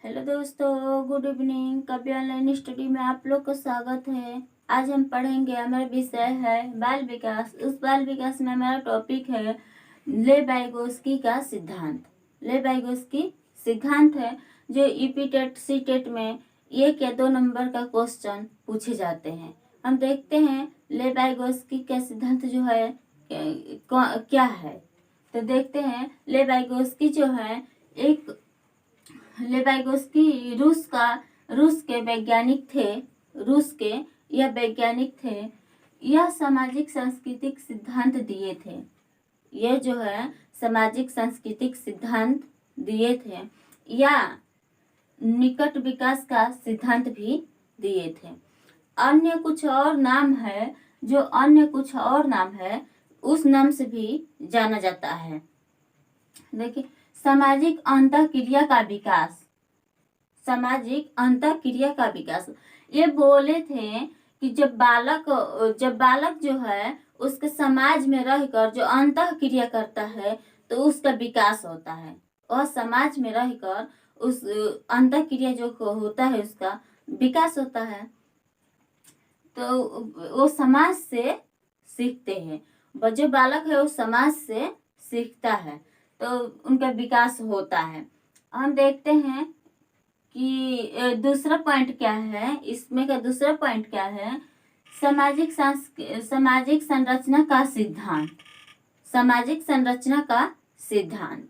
Hello दोस्तों, good evening. कभी online study में आप लोग का स्वागत है। आज हम पढ़ेंगे, हमारा विषय है बाल विकास। उस बाल विकास में हमारा टॉपिक है ले वाइगोस्की का सिद्धांत। ले वाइगोस्की सिद्धांत है जो ईपी टेट सी टेट में 1 या 2 नंबर का क्वेश्चन पूछे जाते हैं। हम देखते हैं ले वाइगोस्की का सिद्धांत जो है क्या है। तो देखते हैं, ले वाइगोस्की जो है एक लेवाइगोस्की रूस के वैज्ञानिक थे। रूस के यह वैज्ञानिक थे। यह सामाजिक सांस्कृतिक सिद्धांत दिए थे। यह जो है सामाजिक सांस्कृतिक सिद्धांत दिए थे या निकट विकास का सिद्धांत भी दिए थे। अन्य कुछ और नाम है, उस नाम से भी जाना जाता है। देखिए, सामाजिक अंतःक्रिया का विकास। सामाजिक अंतःक्रिया का विकास ये बोले थे कि जब बालक जो है उसके समाज में रहकर जो अंतःक्रिया करता है तो उसका विकास होता है। और समाज में रहकर उस अंतःक्रिया जो होता है उसका विकास होता है। तो वो समाज से सीखते हैं। जो बालक है वो समाज से सीखता है तो उनका विकास होता है। हम देखते हैं कि दूसरा पॉइंट क्या है, इसमें का दूसरा पॉइंट क्या है, सामाजिक संरचना का सिद्धांत। सामाजिक संरचना का सिद्धांत।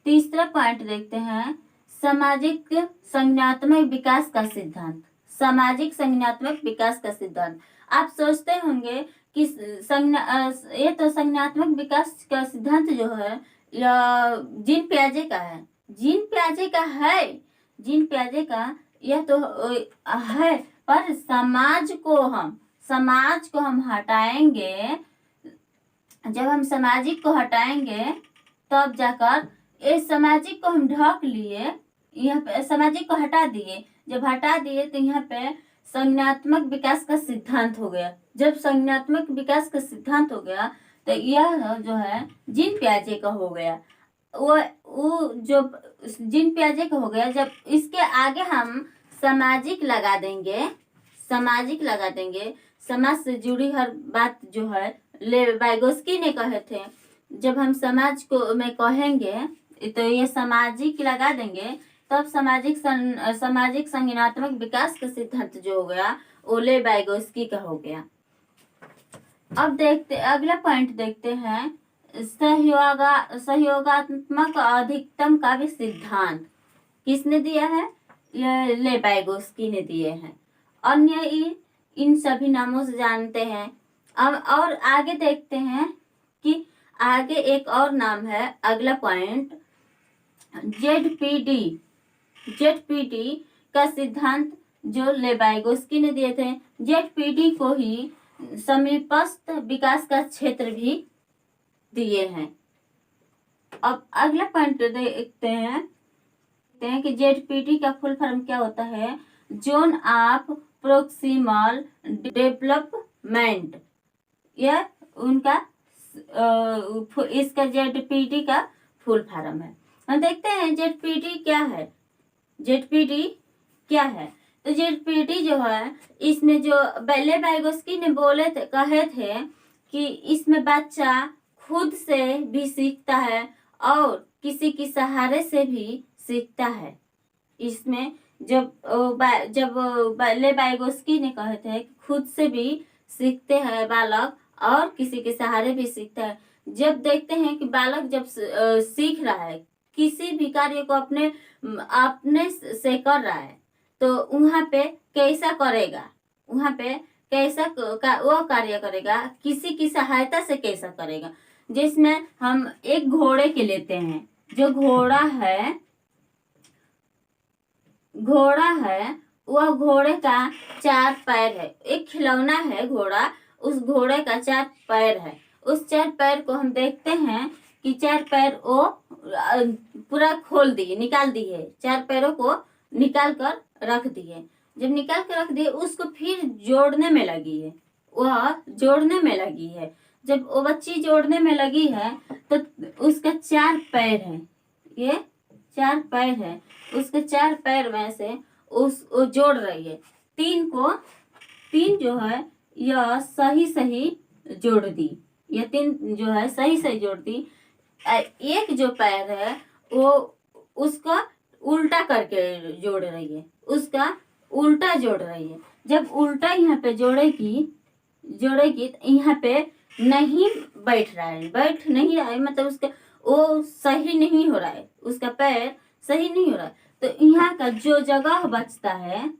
तीसरा पॉइंट देखते हैं, सामाजिक संज्ञानात्मक विकास का सिद्धांत। सामाजिक संज्ञानात्मक विकास का सिद्धांत। आप सोचते होंगे कि ये तो संज्ञानात्मक विकास का सिद्धांत जो है जीन पियाजे का है। जीन पियाजे का यह तो है, पर समाज को हम हटाएंगे। जब हम सामाजिक को हटाएंगे तब जाकर इस सामाजिक को हम ढक लिए, यहाँ पे सामाजिक को हटा दिए। जब हटा दिए तो यहाँ पे संज्ञानात्मक विकास का सिद्धांत हो गया। जब संज्ञानात्मक विकास का सिद्धांत हो गया तो यह जो है जीन पियाजे का हो गया। वो जो जीन पियाजे का हो गया, जब इसके आगे हम सामाजिक लगा देंगे, समाज से जुड़ी हर बात जो है ले वाइगोस्की ने कहे थे। जब हम समाज को में कहेंगे तो ये सामाजिक लगा देंगे, तब सामाजिक संज्ञानात्मक विकास का सिद्धांत जो हो गया वो ले वाइगोस्की का हो गया। अब अगला पॉइंट देखते हैं, सहयोगात्मक अधिकतम का भी सिद्धांत। किसने दिया है? ये ले वाइगोस्की ने दिए हैं। अन्य इन सभी नामों से जानते हैं। अब और आगे देखते हैं कि आगे एक और नाम है। अगला पॉइंट जेडपीडी का सिद्धांत जो ले वाइगोस्की ने दिए थे। जेडपीडी को ही समीपस्थ विकास का क्षेत्र भी दिए हैं। अब अगला पॉइंट देखते हैं कि जेडपीडी का फुल फॉर्म क्या होता है? Zone of proximal development. यह उनका इसका जेडपीडी का फुल फॉर्म है। हम देखते हैं जेडपीडी क्या है। तो जेडपीडी जो है, इसमें जो ले वाइगोस्की ने कहे थे कि इसमें बच्चा खुद से भी सीखता है और किसी के सहारे से भी सीखता है। इसमें जब ले वाइगोस्की ने कहे थे कि खुद से भी सीखते हैं बालक और किसी के सहारे भी सीखता है। जब देखते हैं कि बालक जब सीख रहा है, किसी भी कार्य को अपने से कर रहा है, तो वहाँ पे कैसा करेगा, वो कार्य करेगा, किसी की सहायता से कैसा करेगा। जिसमें हम एक घोड़े के लेते हैं। जो घोड़ा है वह घोड़े का 4 पैर है। एक खिलौना है घोड़ा, उस घोड़े का 4 पैर है। उस 4 पैर को हम देखते हैं कि 4 पैर वो पूरा निकाल दिए। 4 पैरों को निकाल कर रख दिए। जब निकाल कर रख दिए, उसको फिर जोड़ने में लगी है। जब वो बच्ची जोड़ने में लगी है तो उसका 4 पैर है। ये 4 पैर है, उसके 4 पैर में से वो जोड़ रही है। 3 जो है यह सही सही जोड़ दी, यह 3 जो है सही सही जोड़ दी। एक जो पैर है वो उसका उल्टा करके जोड़ रही है, उसका उल्टा जोड़ रही है। जब उल्टा यहाँ पे जोड़ेगी तो यहाँ पे नहीं बैठ रहा है, बैठ नहीं रहा है, मतलब उसका वो सही नहीं हो रहा है, उसका पैर सही नहीं हो रहा है। तो यहाँ का जो जगह बचता है,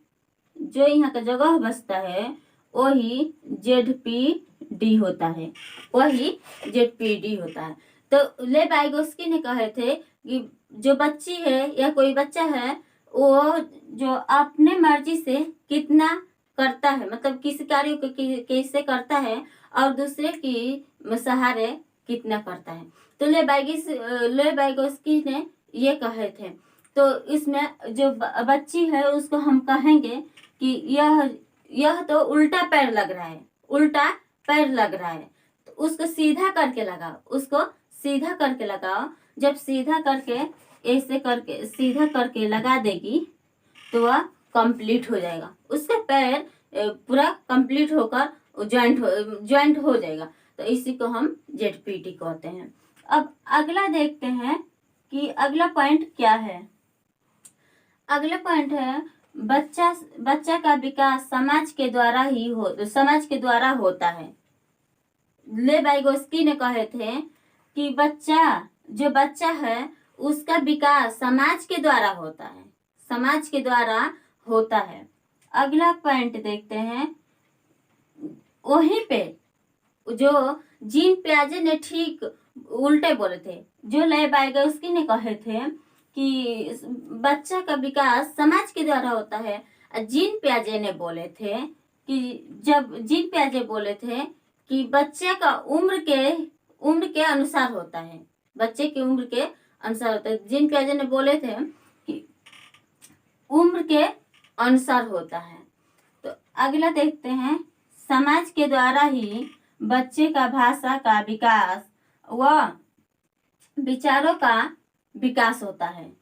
जो यहाँ का जगह बचता है वही ZPD होता है, वही ZPD होता है। तो ले वाइगोस्की ने कहे थे कि जो बच्ची है या कोई बच्चा है वो जो अपने मर्जी से कितना करता है, मतलब किसी कार्य को कैसे करता है और दूसरे की सहारे कितना करता है। तो ले वाइगोस्की ने ये कहे थे। तो इसमें जो बच्ची है उसको हम कहेंगे कि यह तो उल्टा पैर लग रहा है, उल्टा पैर लग रहा है, तो उसको सीधा करके लगाओ, उसको सीधा करके लगाओ। जब सीधा करके ऐसे करके सीधा करके लगा देगी तो वह कंप्लीट हो जाएगा, उसका पैर पूरा कंप्लीट होकर ज्वाइंट हो जाएगा। तो इसी को हम ZPD कहते हैं। अब अगला देखते हैं कि अगला पॉइंट क्या है। अगला पॉइंट है बच्चा का विकास समाज के द्वारा होता है। ले वाइगोस्की ने कहे थे कि बच्चा है उसका विकास समाज के द्वारा होता है, समाज के द्वारा होता है। अगला पॉइंट देखते हैं, वहीं पे जो जीन पियाजे ने ठीक उल्टे बोले थे। जो ले वाइगोस्की ने कहे थे कि बच्चा का विकास समाज के द्वारा होता है, जीन पियाजे ने बोले थे कि बच्चे का उम्र के अनुसार होता है, बच्चे की उम्र के अनुसार होता है। जीन पियाजे ने बोले थे कि उम्र के अनुसार होता है। तो अगला देखते हैं, समाज के द्वारा ही बच्चे का भाषा का विकास व विचारों का विकास होता है।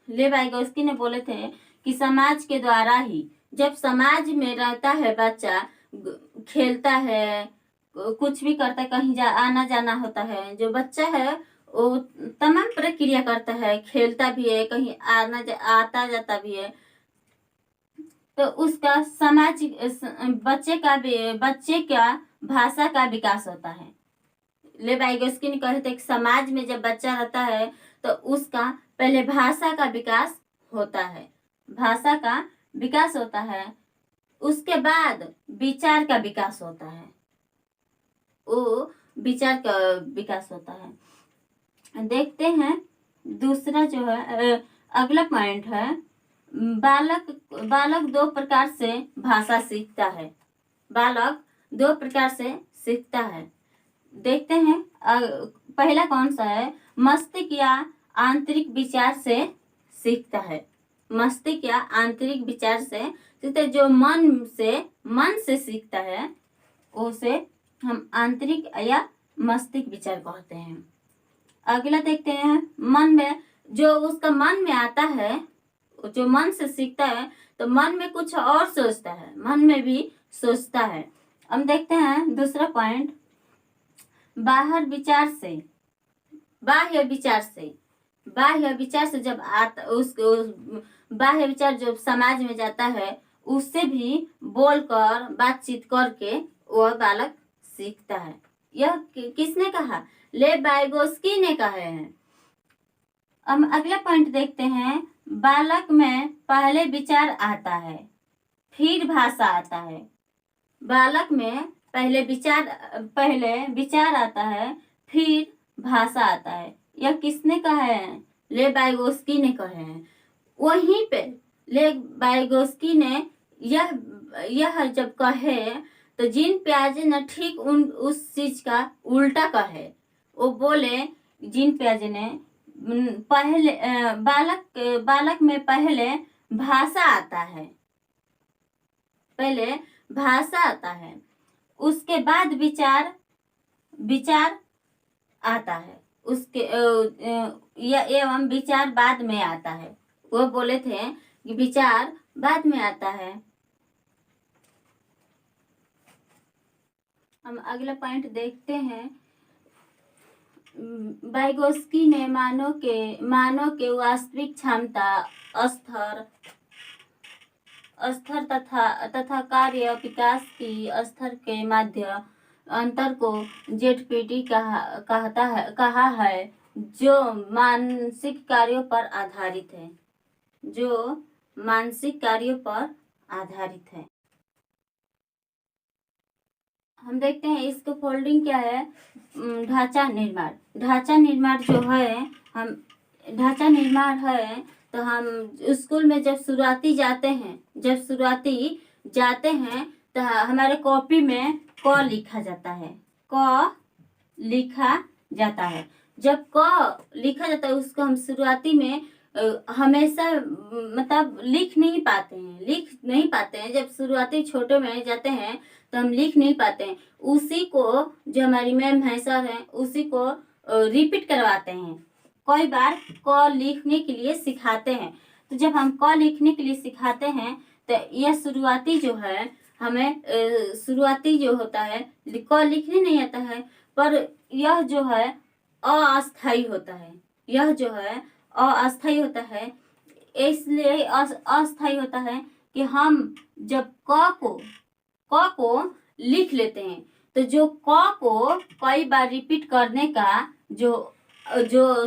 ले वाइगोस्की ने बोले थे कि समाज के द्वारा ही, जब समाज में रहता है बच्चा, खेलता है, कुछ भी करता है, कहीं आना जाना होता है, जो बच्चा है वो तमाम प्रक्रिया करता है, खेलता भी है, कहीं आता जाता भी है, तो उसका बच्चे का भाषा का विकास होता है। ले वाइगोस्की ने कहे थे कि समाज में जब बच्चा रहता है तो उसका पहले भाषा का विकास होता है, भाषा का विकास होता है, उसके बाद विचार का विकास होता है, वो विचार का विकास होता है। देखते हैं दूसरा जो है, अगला पॉइंट है, बालक 2 प्रकार से भाषा सीखता है, बालक 2 प्रकार से सीखता है। देखते हैं पहला कौन सा है, मस्तिष्क या आंतरिक विचार से सीखता है, मस्तिष्क या आंतरिक विचार से सीखता है। जो मन से सीखता है उसे हम आंतरिक या मस्तिष्क विचार कहते हैं। अगला देखते हैं, मन में जो उसका मन में आता है, जो मन से सीखता है तो मन में कुछ और सोचता है, मन में भी सोचता है। हम देखते हैं दूसरा पॉइंट, बाह्य विचार से जब आता उसको बाह्य विचार जब समाज में जाता है उससे भी बोलकर बातचीत करके वह बालक सीखता है। यह किसने कहा? ले वाइगोस्की ने कहे हैं। अब अगला पॉइंट देखते हैं, बालक में पहले विचार आता है फिर भाषा आता है। बालक में पहले विचार आता है फिर भाषा आता है। यह किसने कहा है? ले वाइगोस्की ने कहे हैं। वहीं पे ले वाइगोस्की ने यह जब कहे तो जीन पियाजे ने ठीक उस चीज का उल्टा कहे। वो बोले, जीन पियाजे ने पहले बालक में पहले भाषा आता है, पहले भाषा आता है, उसके बाद विचार आता है। उसके एवं विचार बाद में आता है। वो बोले थे कि विचार बाद में आता है। हम अगला पॉइंट देखते हैं। वाइगोस्की ने मानव के वास्तविक क्षमता, स्तर तथा कार्य विकास की स्तर के मध्य अंतर को जेडपीटी कहा है, जो मानसिक कार्यों पर आधारित है। जो मानसिक कार्यों पर आधारित है। हम देखते हैं इसको फोल्डिंग क्या है। ढांचा निर्माण जो है, हम ढांचा निर्माण है तो हम स्कूल में जब शुरुआती जाते हैं तो हमारे कॉपी में क लिखा जाता है। जब क लिखा जाता है उसको हम शुरुआती में हमेशा मतलब लिख नहीं पाते हैं। जब शुरुआती छोटे में जाते हैं तो हम लिख नहीं पाते हैं। उसी को जो हमारी मैम है, सर हैं, उसी को रिपीट करवाते हैं। कई बार क लिखने के लिए सिखाते हैं। तो जब हम क लिखने के लिए सिखाते हैं तो यह शुरुआती जो है हमें शुरुआती जो होता है क लिखने नहीं आता है, पर यह जो है अस्थायी होता है। इसलिए अस्थायी होता है कि हम जब क को लिख लेते हैं तो जो क को कई बार रिपीट करने का जो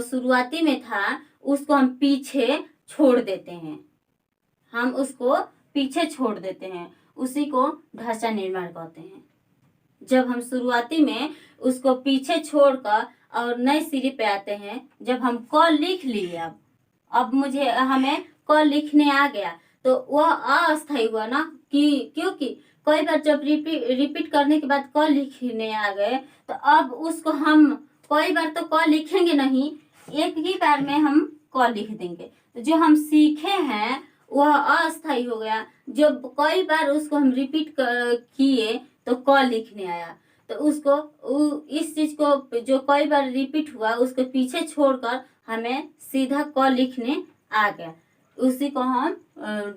शुरुआती में था उसको हम पीछे छोड़ देते हैं। उसी को ढांचा निर्माण कहते हैं। जब हम शुरुआती में उसको पीछे छोड़कर और नए सिरे पे आते हैं, जब हम क लिख लिए, अब हमें क लिखने आ गया तो वह अस्थायी हुआ ना, क्योंकि कई बार जब रिपीट करने के बाद क लिखने आ गए तो अब उसको हम कई बार तो क लिखेंगे नहीं, एक ही बार में हम क लिख देंगे। तो जो हम सीखे हैं वह अस्थायी हो गया। जब कई बार उसको हम रिपीट किए तो क लिखने आया। तो उसको इस चीज को जो कई बार रिपीट हुआ उसको पीछे छोड़कर हमें सीधा क लिखने आ गया। उसी को हम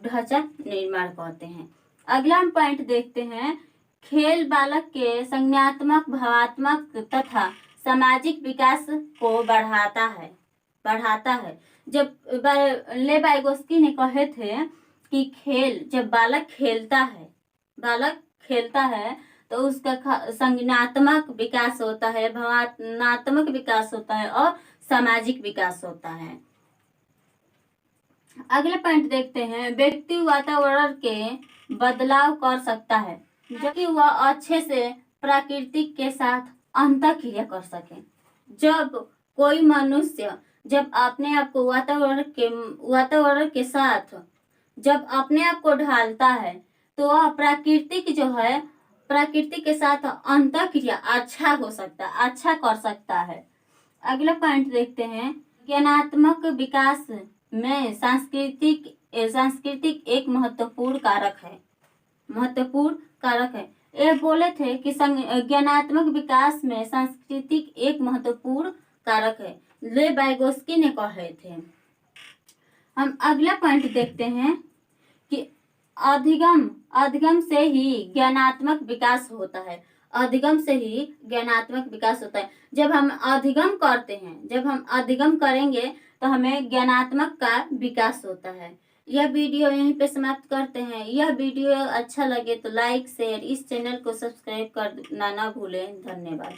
ढांचा निर्माण कहते हैं। अगला हम पॉइंट देखते हैं। खेल बालक के संज्ञानात्मक, भावात्मक तथा सामाजिक विकास को बढ़ाता है। जब वाइगोस्की ने कहे थे कि जब बालक खेलता है तो उसका संज्ञानात्मक विकास होता है, भावनात्मक विकास होता है और सामाजिक विकास होता है। अगला पॉइंट देखते हैं। व्यक्ति वातावरण के बदलाव कर सकता है जबकि वह अच्छे से प्रकृति के साथ अंतःक्रिया कर सके। जब कोई मनुष्य जब अपने आप को वातावरण के साथ जब अपने आप को ढालता है तो वह प्रकृति के साथ अंतःक्रिया अच्छा कर सकता है। अगला पॉइंट देखते हैं। ज्ञानात्मक विकास में सांस्कृतिक एक महत्वपूर्ण कारक है। ये बोले थे कि ज्ञानात्मक विकास में सांस्कृतिक एक महत्वपूर्ण कारक है, वाइगोस्की ने कहे थे। हम अगला पॉइंट देखते हैं कि अधिगम से ही ज्ञानात्मक विकास होता है। जब हम अधिगम करेंगे तो हमें ज्ञानात्मक का विकास होता है। यह वीडियो यहीं पे समाप्त करते हैं। यह वीडियो अच्छा लगे तो लाइक शेयर, इस चैनल को सब्सक्राइब करना ना भूलें। धन्यवाद।